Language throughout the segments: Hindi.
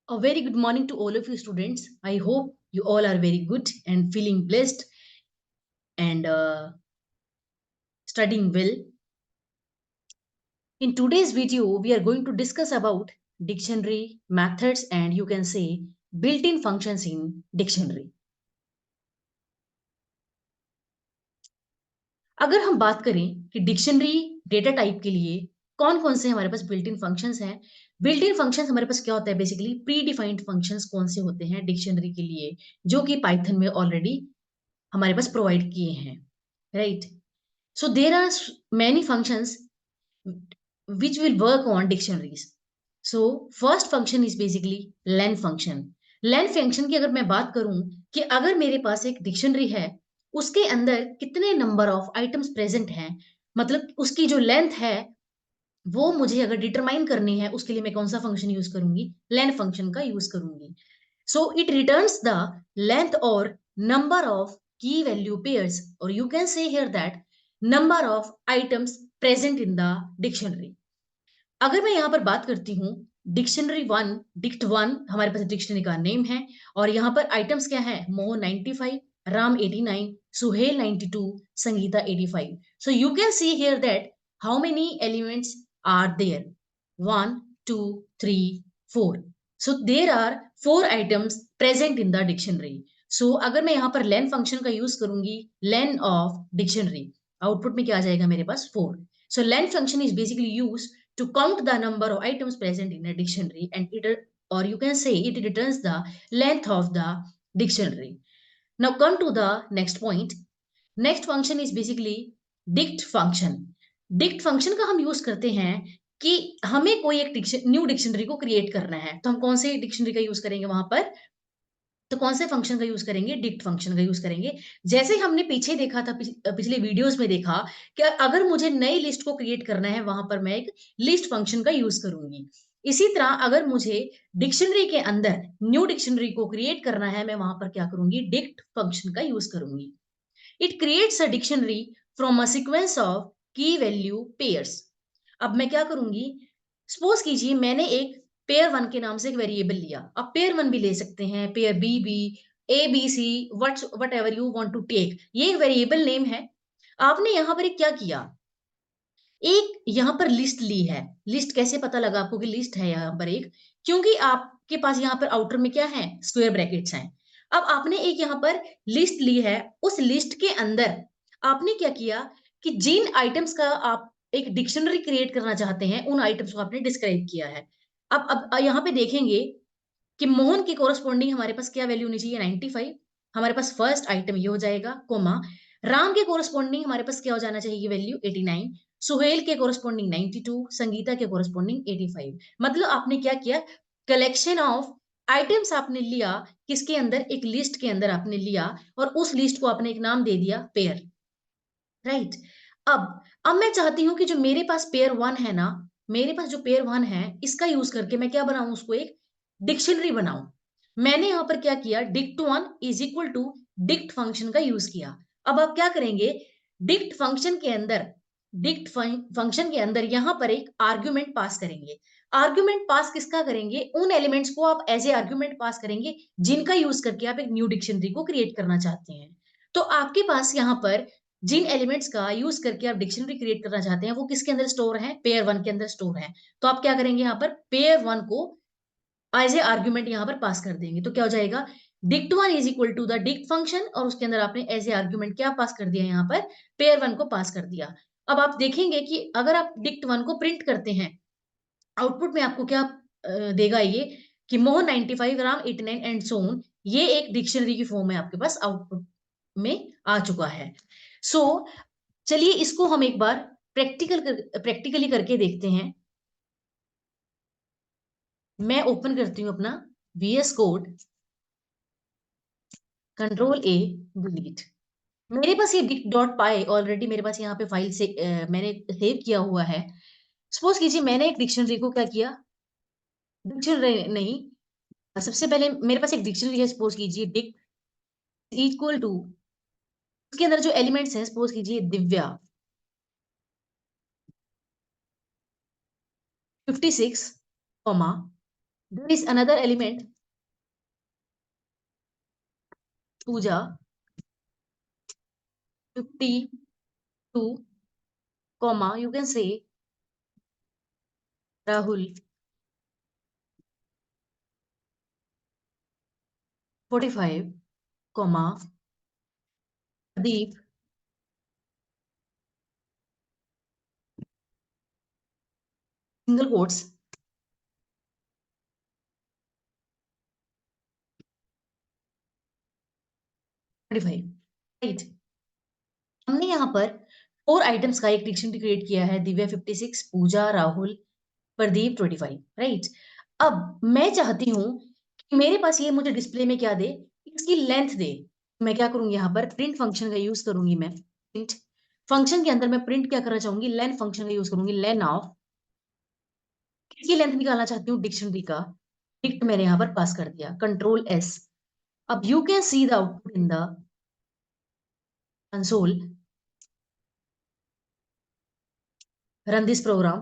A very good morning to all of you students. I hope you all are very good and feeling blessed and studying well. In today's video, we are going to discuss about dictionary methods and you can say built-in functions in dictionary. अगर हम बात करें कि डिक्शनरी डेटा टाइप के लिए कौन कौन से हमारे पास बिल्ट इन फंक्शंस हैं, बिल्ट इन फंक्शंस हमारे पास क्या होता है, बेसिकली प्री डिफाइंड फंक्शंस कौन से होते हैं डिक्शनरी के लिए जो कि पाइथन में ऑलरेडी हमारे पास प्रोवाइड किए हैं, right? So there are many functions which will work on dictionaries. So first function is basically len function. len function की अगर मैं बात करूं कि अगर मेरे पास एक डिक्शनरी है, उसके अंदर कितने नंबर ऑफ आइटम्स प्रेजेंट हैं, मतलब उसकी जो लेंथ है वो मुझे अगर डिटरमाइन करनी है, उसके लिए मैं कौन सा फंक्शन यूज करूंगी? len फंक्शन का यूज करूंगी. So it returns the length or number of key value pairs, or you can say here that number of items present in the dictionary. अगर मैं यहाँ पर बात करती हूँ डिक्शनरी वन, डिक्ट वन हमारे पास डिक्शनरी का नेम है और यहाँ पर आइटम्स क्या है? Mohan 95, Ram 89, Suhail 92, Sangeeta 85. So you can see here that how many elements are there? 1, 2, 3, 4. So there are 4 items present in the dictionary. So अगर मैं यहाँ पर len फंक्शन का यूज करूंगी, len of dictionary, आउटपुट में क्या आ जाएगा मेरे पास? 4. So len function is basically used to count the number of items present in a dictionary, and it, or you can say it returns the length of the dictionary. Now come to the next point. Next function is basically dict function. dict function का हम यूज करते हैं कि हमें कोई एक न्यू डिक्शनरी को क्रिएट करना है, तो हम कौन से डिक्शनरी का यूज करेंगे वहां पर? तो कौन से फंक्शन का यूज करेंगे? डिक्ट फंक्शन का यूज करेंगे. जैसे हमने पीछे देखा था, पिछले वीडियोस में देखा कि अगर मुझे नई लिस्ट को क्रिएट करना है, वहां पर मैं एक लिस्ट फंक्शन का यूज करूंगी. इसी तरह अगर मुझे डिक्शनरी के अंदर न्यू डिक्शनरी को क्रिएट करना है, मैं वहां पर क्या करूंगी? डिक्ट फंक्शन का यूज करूंगी. It creates a dictionary from a sequence of की वैल्यू पेयर्स. अब मैं क्या करूंगी? सपोज कीजिए मैंने एक पेयर वन के नाम से एक वेरिएबल लिया. अब पेयर वन भी ले सकते हैं, पेयर बी भी, A B C, whatever you want to take, ये एक वेरिएबल नेम है. आपने यहां पर एक क्या किया? एक यहां पर लिस्ट ली है. लिस्ट कैसे पता लगा आपको कि लिस्ट है यहां पर एक? क्योंकि आपके पास यहां पर आउटर में क्या है? स्क्वायर ब्रैकेट्स हैं. अब आपने एक यहां पर लिस्ट ली है, उस लिस्ट के अंदर आपने क्या किया कि जिन आइटम्स का आप एक डिक्शनरी क्रिएट करना चाहते हैं, उन आइटम्स को आपने डिस्क्राइब किया है. अब यहाँ पे देखेंगे कि मोहन की कोरस्पॉन्डिंग हमारे पास क्या वैल्यू होनी चाहिए? 95. हमारे पास फर्स्ट आइटम ये हो जाएगा, कोमा. राम के कोरस्पॉन्डिंग हमारे पास क्या हो जाना चाहिए? ये वैल्यू 89. सुहेल के कोरस्पॉन्डिंग 92, संगीता के कोरस्पॉन्डिंग 85. मतलब आपने क्या किया? कलेक्शन ऑफ आइटम्स आपने लिया, किसके अंदर? एक लिस्ट के अंदर आपने लिया और उस लिस्ट को आपने एक नाम दे दिया, पेयर, राइट? अब मैं चाहती हूं कि जो मेरे पास पेयर वन है ना, मेरे पास जो पेयर वन है, इसका यूज करके मैं क्या बनाऊं? उसको एक डिक्शनरी बनाऊं. मैंने यहां पर क्या किया? Dict one is equal to dict function का यूज किया. अब आप क्या करेंगे? डिक्ट फंक्शन के अंदर, डिक्ट फंक्शन के अंदर यहां पर एक आर्ग्यूमेंट पास करेंगे. आर्ग्यूमेंट पास किसका करेंगे? उन एलिमेंट्स को आप एज ए आर्ग्यूमेंट पास करेंगे जिनका यूज करके आप एक न्यू डिक्शनरी को क्रिएट करना चाहते हैं. तो आपके पास यहां पर जिन एलिमेंट्स का यूज करके आप डिक्शनरी क्रिएट करना चाहते हैं, वो किसके अंदर स्टोर है? पेयर वन के अंदर स्टोर है. तो आप क्या करेंगे? यहाँ पर पेयर वन को एज ए आर्ग्यूमेंट यहाँ पर पास कर देंगे. तो क्या हो जाएगा? Dict one is equal to the dict function, और उसके अंदर आपने एज ए आर्ग्यूमेंट क्या पास कर दिया? यहाँ पर पेयर वन को पास कर दिया. अब आप देखेंगे कि अगर आप डिक्ट वन को प्रिंट करते हैं, आउटपुट में आपको क्या देगा? ये कि Mohan 95, Ram 89 and so on. ये एक डिक्शनरी की फॉर्म में आपके पास आउटपुट में आ चुका है. सो चलिए इसको हम एक बार प्रैक्टिकली करके देखते हैं. मैं ओपन करती हूं अपना VS code, control A, delete. मेरे पास ये डॉट पाई ऑलरेडी मेरे पास यहाँ पे फाइल से मैंने सेव किया हुआ है. सपोज कीजिए मैंने एक डिक्शनरी को क्या किया? डिक्शनरी नहीं, सबसे पहले मेरे पास एक डिक्शनरी है. सपोज कीजिए डिक्ट इक्वल टू, उसके अंदर जो एलिमेंट्स हैं, सपोज कीजिए Divya 56, There is another element, Pooja, 52, comma, you can say Rahul, 45, comma, Pradeep, single quotes, 25, right. हमने यहाँ पर 4 आइटम्स का एक डिक्शनरी क्रिएट किया है, दिव्या 56, पूजा, राहुल, प्रदीप 25, राइट। अब मैं चाहती हूँ कि मेरे पास ये मुझे डिस्प्ले में क्या दे, इसकी लेंथ दे। मैं क्या करूंगी, यहाँ पर प्रिंट फंक्शन का यूज करूंगी। मैं प्रिंट फंक्शन के अंदर मैं प्रिंट क्या करना चाहूंगी, लेन फंक्शन का यूज करूंगी। लेन ऑफ, किसकी लेंथ निकालना चाहती हूँ, डिक्शनरी का। डिक्ट मैंने यहाँ पर पास कर दिया, कंट्रोल एस। अब you can see the output in the console, run this program.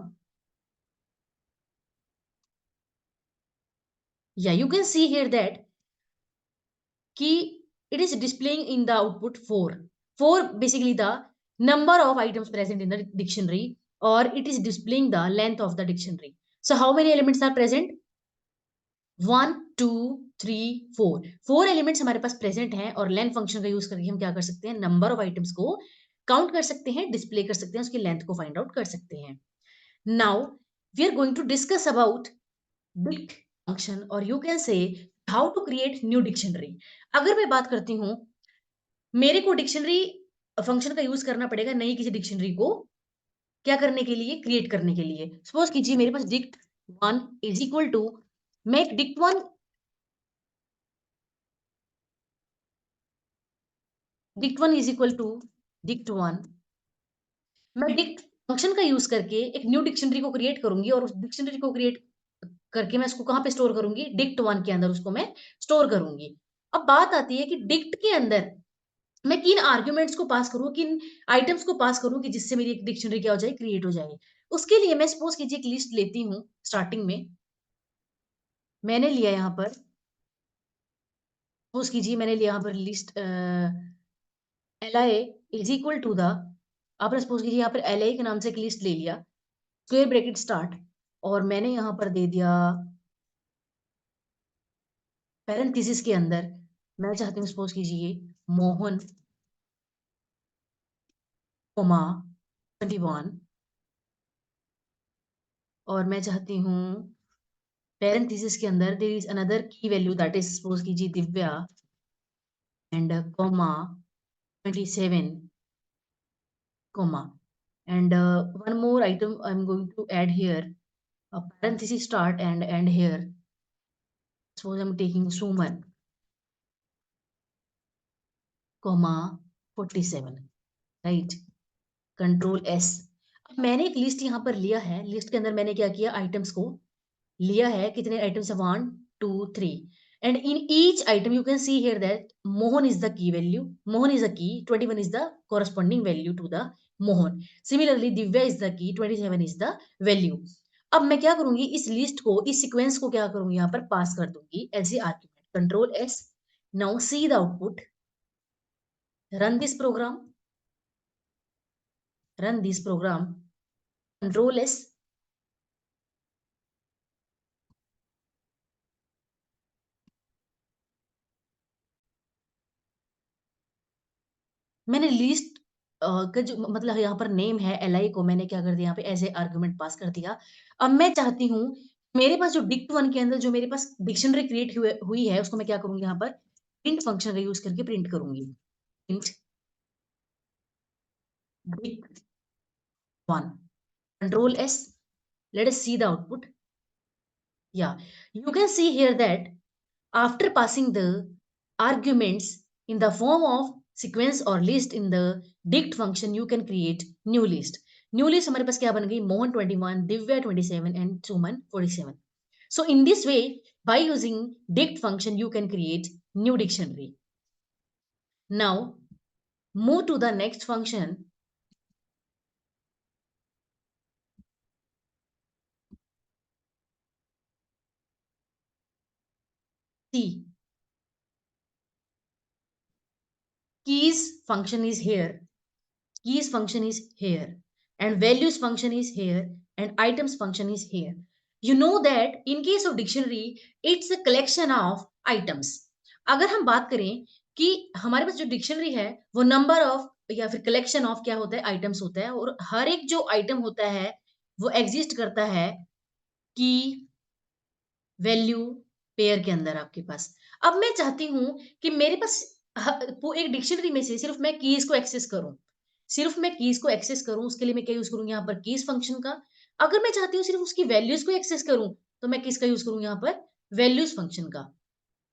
या you can see here that कि it is displaying in the output 4. 4 basically the number of items present in the dictionary, or it is displaying the length of the dictionary. So how many elements are present? 1 2 3 4, 4 elements हमारे पास प्रेजेंट हैं, और लेंथ फंक्शन का यूज करके हम क्या कर सकते हैं, नंबर ऑफ आइटम्स को काउंट कर सकते हैं, डिस्प्ले कर सकते हैं, उसकी लेंथ को फाइंड आउट कर सकते हैं। Now we are going to discuss about dict function, और you can say how to create new dictionary. अगर मैं बात करती हूँ, मेरे को डिक्शनरी फंक्शन का यूज करना पड़ेगा नई किसी डिक्शनरी को क्या करने के लिए, क्रिएट करने के लिए। सपोज कीजिए मेरे पास dict one is equal to, मैं dict one, dict one is equal to dict one, मैं डिक्ट फंक्शन का यूज करके एक न्यू डिक्शनरी को क्रिएट करूंगी, और उस डिक्शनरी को क्रिएट करके मैं उसको कहां पे स्टोर करूंगी, डिक्ट वन के अंदर उसको मैं स्टोर करूंगी। अब बात आती है कि डिक्ट के अंदर मैं किन आर्ग्यूमेंट्स को पास करूं, किन आइटम्स को पास करूं कि जिससे मेरी एक डिक्शनरी क्या हो जाए, क्रिएट हो जाए। उसके लिए मैं सपोज कीजिए एक लिस्ट लेती हूँ। स्टार्टिंग में मैंने लिया यहाँ पर, सपोज कीजिए मैंने लिया यहाँ पर list L I is equal to the, आपने सपोज कीजिए यहाँ पर एल आई के नाम से एक लिस्ट ले लिया, स्क्वेयर ब्रैकेट स्टार्ट, और मैंने यहाँ पर दे दिया पैरेंथेसिस के अंदर, मैं चाहती हूँ सपोज कीजिए मोहन, कोमा 21, और मैं चाहती हूँ parenthesis के अंदर there is another key value, that is suppose कीजिए Divya and comma 27, comma, and one more item I'm going to add here, a parenthesis start and end here. Suppose I'm taking Suman, comma 47, right? Control S. अब मैंने एक लिस्ट यहाँ पर लिया है, लिस्ट के अंदर मैंने क्या किया, आइटम्स को लिया है, कितने आइटम्स है, 1 2 3, and in each item you can see here that mohan is the key value, mohan is a key, 21 is the corresponding value to the mohan, similarly divya is the key, 27 is the value। अब मैं क्या करूंगी, इस लिस्ट को, इस सीक्वेंस को क्या करूंगी, यहाँ पर पास कर दूंगी as a argument, control S. Now see the output, run this program, run this program, control S. मैंने लिस्ट का जो मतलब यहाँ पर नेम है एल आई को मैंने क्या कर दिया, यहाँ पे एज ए आर्ग्यूमेंट पास कर दिया। अब मैं चाहती हूँ मेरे पास जो डिक्ट वन के अंदर जो मेरे पास डिक्शनरी क्रिएट हुई है, उसको मैं क्या करूंगी, यहाँ पर प्रिंट फंक्शन का यूज करके प्रिंट करूंगी। Print dict one, control S, let us see the output. या you can see here that after passing the arguments in the form of sequence or list in the dict function, you can create new list। new list हमारे पास क्या बन गई, Mohan 21, Divya 27 and Suman 47। so in this way, by using dict function you can create new dictionary। now move to the next function, See, keys function is here, keys function is here, and values function is here, and items function is here. You know that in case of dictionary, it's a collection of items. अगर हम बात करें कि हमारे पास जो डिक्शनरी है वो नंबर ऑफ या फिर कलेक्शन ऑफ क्या होता है, आइटम्स होता है, और हर एक जो आइटम होता है वो एग्जिस्ट करता है की वैल्यू पेयर के अंदर आपके पास। अब मैं चाहती हूँ कि मेरे पास वो एक डिक्शनरी में से सिर्फ मैं कीज को एक्सेस करूँ, सिर्फ मैं कीज को एक्सेस करूँ, उसके लिए मैं क्या यूज करूंगी यहाँ पर, कीज फंक्शन का। अगर मैं चाहती हूँ सिर्फ उसकी वैल्यूज को एक्सेस करूँ, तो मैं किसका यूज करूँ यहाँ पर, वैल्यूज फंक्शन का।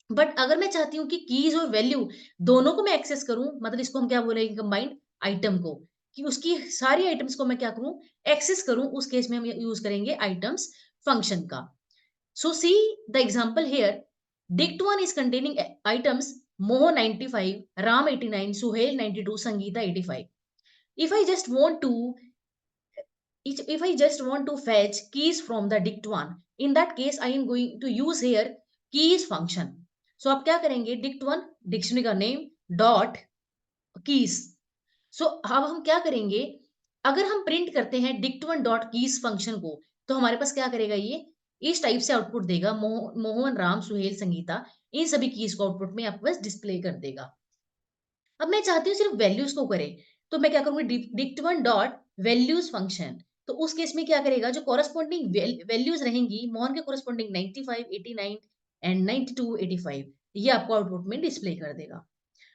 बट अगर मैं चाहती हूँ कि कीज और वैल्यू दोनों को मैं एक्सेस करूं, मतलब इसको हम क्या बोलेंगे, कंबाइंड आइटम को, कि उसकी सारी आइटम्स को मैं क्या करूं, एक्सेस करूं, उस केस में हम यूज करेंगे आइटम्स फंक्शन का। So see the example here. Dict1 is containing items Moho 95, Ram 89, Suhail 92, Sangeeta 85. If I just want to if I just want to fetch keys from the dict1, in that case I am going to use here keys function. So आप क्या करेंगे, dict1 डिक्शनरी का नेम डॉट कीज। सो अब हम क्या करेंगे, अगर हम प्रिंट करते हैं dict1 डॉट कीज फंक्शन को, तो हमारे पास क्या करेगा, ये इस टाइप से आउटपुट देगा, मोहन, राम, सुहेल, संगीता, इन सभी कीज को आउटपुट में आपके पास डिस्प्ले कर देगा। अब मैं चाहती हूँ सिर्फ वैल्यूज को करे, तो मैं क्या करूंगी, dict1 डॉट वैल्यूज फंक्शन। तो उस केस में क्या करेगा, जो कॉरेस्पॉन्डिंग वैल्यूज रहेंगी मोहन के कॉरेस्पॉन्डिंग 95, 89 एंड 92, 85, ये आपको आउटपुट में डिस्प्ले कर देगा।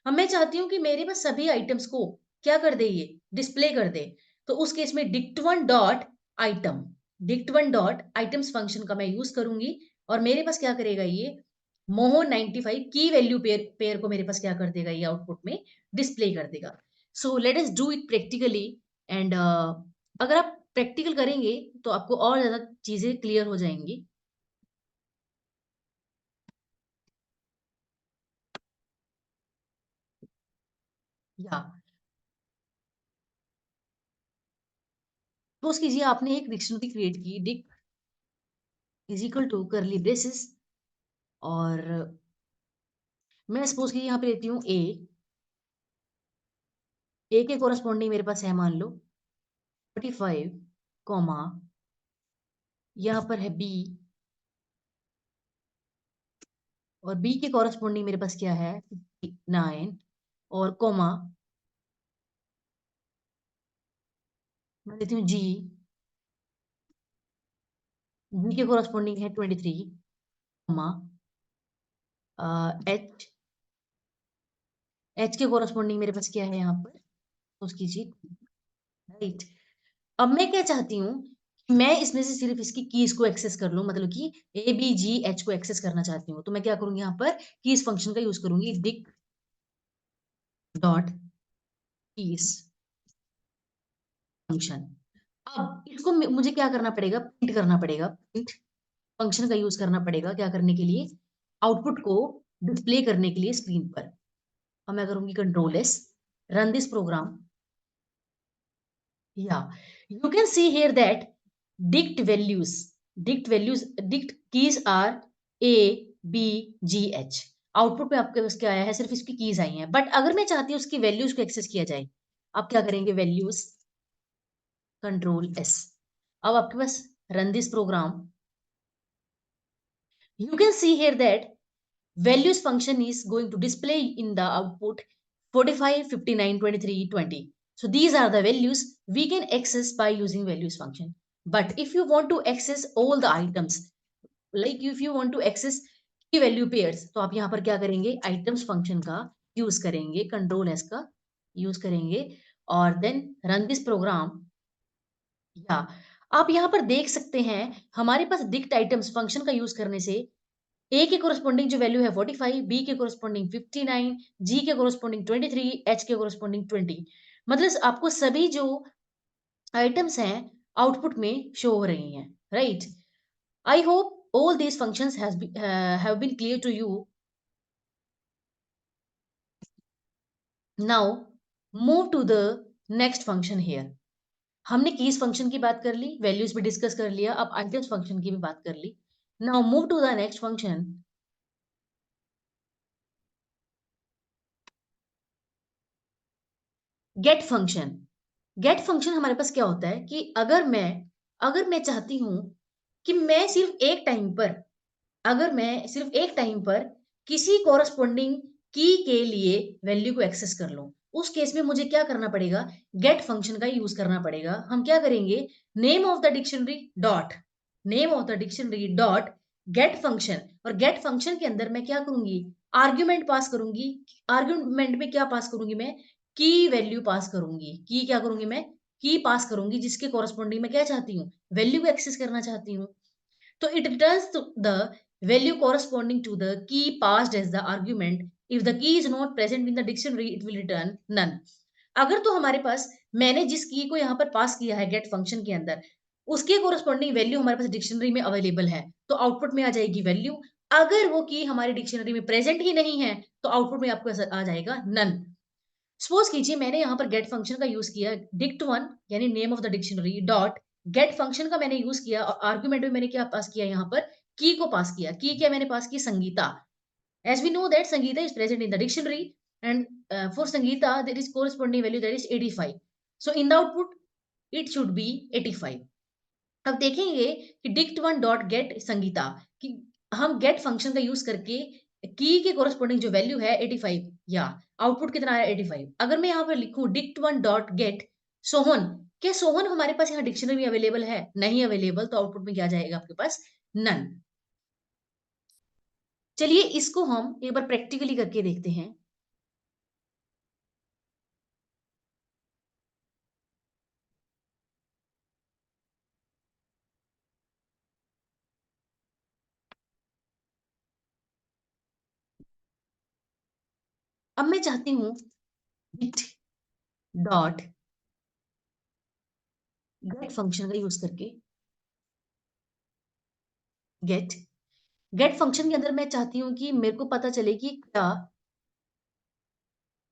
अब मैं चाहती हूँ कि मेरे पास सभी आइटम्स को क्या कर दे, ये डिस्प्ले कर दे, तो उस केस में dict1 dot item, dict1 dot items function का मैं यूज करूंगी, और मेरे पास क्या करेगा, ये मोहो 95 की वैल्यू पेयर को मेरे पास क्या कर देगा, ये आउटपुट में डिस्प्ले कर देगा। So let us do it practically. And अगर आप प्रैक्टिकल करेंगे तो आपको और ज्यादा चीजें क्लियर हो जाएंगी। या सपोज कीजिए आपने एक डिक्शनरी क्रिएट की, dict is equal to curly braces, और मैं सपोज की यहाँ पे लेती हूँ ए के कोरस्पॉन्डिंग मेरे पास है मान लो 45, कॉमा यहाँ पर है बी, और बी के कोरस्पॉन्डिंग मेरे पास क्या है 59, और कॉमा मैं लेती हूँ जी, जी के कोरस्पॉन्डिंग है 23, कॉमा एच, एच के कोरस्पॉन्डिंग मेरे पास क्या है यहाँ पर, तो उसकी जी, राइट। अब मैं क्या चाहती हूँ, मैं इसमें से सिर्फ इसकी कीज को एक्सेस कर लूं, मतलब कि ए बी जी एच को एक्सेस करना चाहती हूँ, तो मैं क्या करूंगी, यहाँ पर कीज फंक्शन का यूज करूंगी, डिक डॉट कीज फंक्शन। अब इसको मुझे क्या करना पड़ेगा, प्रिंट करना पड़ेगा, प्रिंट फंक्शन का यूज करना पड़ेगा, क्या करने के लिए, आउटपुट को डिस्प्ले करने के लिए स्क्रीन पर। अब मैं करूंगी control S, run this program. Yeah, you can see here that dict keys are A, B, G, H. Output पे आपके पास क्या आया है, सिर्फ इसकी कीज आई हैं, बट अगर मैं चाहती हूँ उसकी वैल्यूज को एक्सेस किया जाए, आप क्या करेंगे, वैल्यूज, कंट्रोल एस। अब आपके पास run this program, you can see here that values function is going to display in the output 45, 59, 23, 20. So these are the values we can access by using values function. But if you want to access all the items, like if you want to access key value pairs, तो आप यहाँ पर क्या करेंगे, items function का use करेंगे, control s का use करेंगे, और then run this program। या आप यहाँ पर देख सकते हैं हमारे पास dict items function का यूज करने से ए के कोरस्पॉन्डिंग जो वैल्यू है 45, बी के कोरस्पॉन्डिंग 59, जी के कोरस्पॉन्डिंग 23, एच के कोरस्पॉन्डिंग 20, मतलब आपको सभी जो आइटम्स हैं आउटपुट में शो हो रही हैं, right. I hope all these functions have been clear to you. Now move to the next function here. हमने कीज फंक्शन की बात कर ली, वैल्यूज भी डिस्कस कर लिया, अब आइटम्स फंक्शन की भी बात कर ली। Now move to the next function, get function. Get function हमारे पास क्या होता है कि अगर मैं चाहती हूं कि मैं सिर्फ एक टाइम पर अगर मैं सिर्फ एक टाइम पर किसी कॉरस्पॉन्डिंग की के लिए वैल्यू को एक्सेस कर लूं, उस केस में मुझे क्या करना पड़ेगा? गेट फंक्शन का यूज करना पड़ेगा। हम क्या करेंगे? Name of the dictionary dot name of the dictionary dot gate function, और गेट फंक्शन के अंदर मैं क्या करूंगी? आर्ग्यूमेंट पास करूंगी। आर्ग्यूमेंट में क्या पास करूंगी मैं? की वैल्यू पास करूंगी। की क्या करूंगी मैं? की पास करूंगी, जिसके कॉरस्पॉन्डिंग मैं क्या चाहती हूँ? वैल्यू को एक्सेस करना चाहती हूँ। So it returns to the value corresponding to the key passed as the argument. If the key is not present in the dictionary, it will return none. अगर तो हमारे पास मैंने जिस की को यहाँ पर पास किया है गेट फंक्शन के अंदर, उसके कोरस्पॉन्डिंग वैल्यू हमारे पास डिक्शनरी में अवेलेबल है, तो आउटपुट में आ जाएगी वैल्यू। अगर वो की हमारी डिक्शनरी में प्रेजेंट ही नहीं है, तो आउटपुट में आपको आ जाएगा नन। सपोज कीजिए मैंने यहाँ पर गेट फंक्शन का यूज किया, डिक्ट वन यानी name of the dictionary dot gate function का मैंने यूज किया, और आर्ग्यूमेंट में मैंने क्या पास किया? यहाँ पर की को पास किया। की क्या मैंने पास की? Sangeeta. As we know that Sangeeta is present in the dictionary, and for Sangeeta there is corresponding value that is 85। So in the output it should be 85। अब देखेंगे कि dict one dot get Sangeeta, कि हम गेट फंक्शन का यूज करके की के कोरस्पॉन्डिंग जो वैल्यू है 85, या आउटपुट कितना आया? 85। अगर मैं यहाँ पर लिखूं dict one dot gate Sohan, क्या सोहन हमारे पास यहाँ डिक्शनरी में अवेलेबल है? नहीं अवेलेबल, तो आउटपुट में क्या जाएगा आपके पास? नन। चलिए इसको हम एक बार प्रैक्टिकली करके देखते हैं। अब मैं चाहती हूँ डिक्ट डॉट गेट फंक्शन का यूज करके गेट गेट फंक्शन के अंदर मैं चाहती हूँ कि मेरे को पता चले कि क्या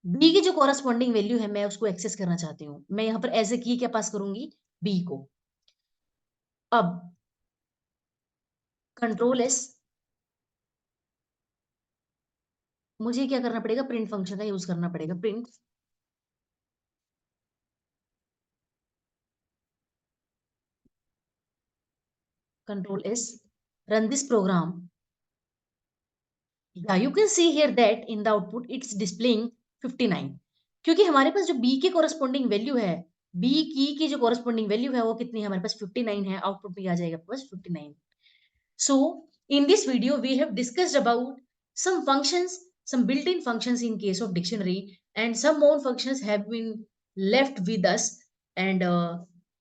बी की जो कॉरस्पॉन्डिंग वैल्यू है, मैं उसको एक्सेस करना चाहती हूँ। मैं यहाँ पर एज ए की क्या पास करूंगी? बी को। अब कंट्रोल एस, मुझे क्या करना पड़ेगा? प्रिंट फंक्शन का यूज करना पड़ेगा। Print control S, run this program. Yeah, you can see here that in the output it's displaying 59, क्योंकि हमारे पास जो b के कोरस्पॉन्डिंग वैल्यू है, b की जो कोरस्पॉन्डिंग वैल्यू है वो कितनी है? हमारे पास 59 है। आउटपुट में आ जाएगा आपके पास 59। So in this video we have discussed about some functions, some built-in functions in case of dictionary, and some more functions have been left with us, and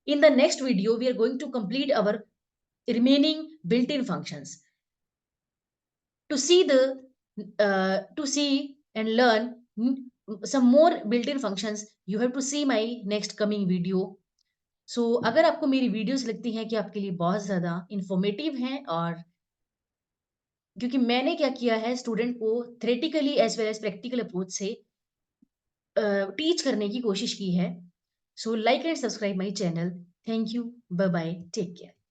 in the next video we are going to complete our remaining built-in functions. To see and learn some more built-in functions, you have to see my next coming video. So अगर आपको मेरी वीडियोस लगती हैं कि आपके लिए बहुत ज्यादा इंफॉर्मेटिव हैं, और क्योंकि मैंने क्या किया है, स्टूडेंट को theoretically as well as practical approach से टीच करने की कोशिश की है। So like and subscribe my channel. Thank you, bye bye, take care.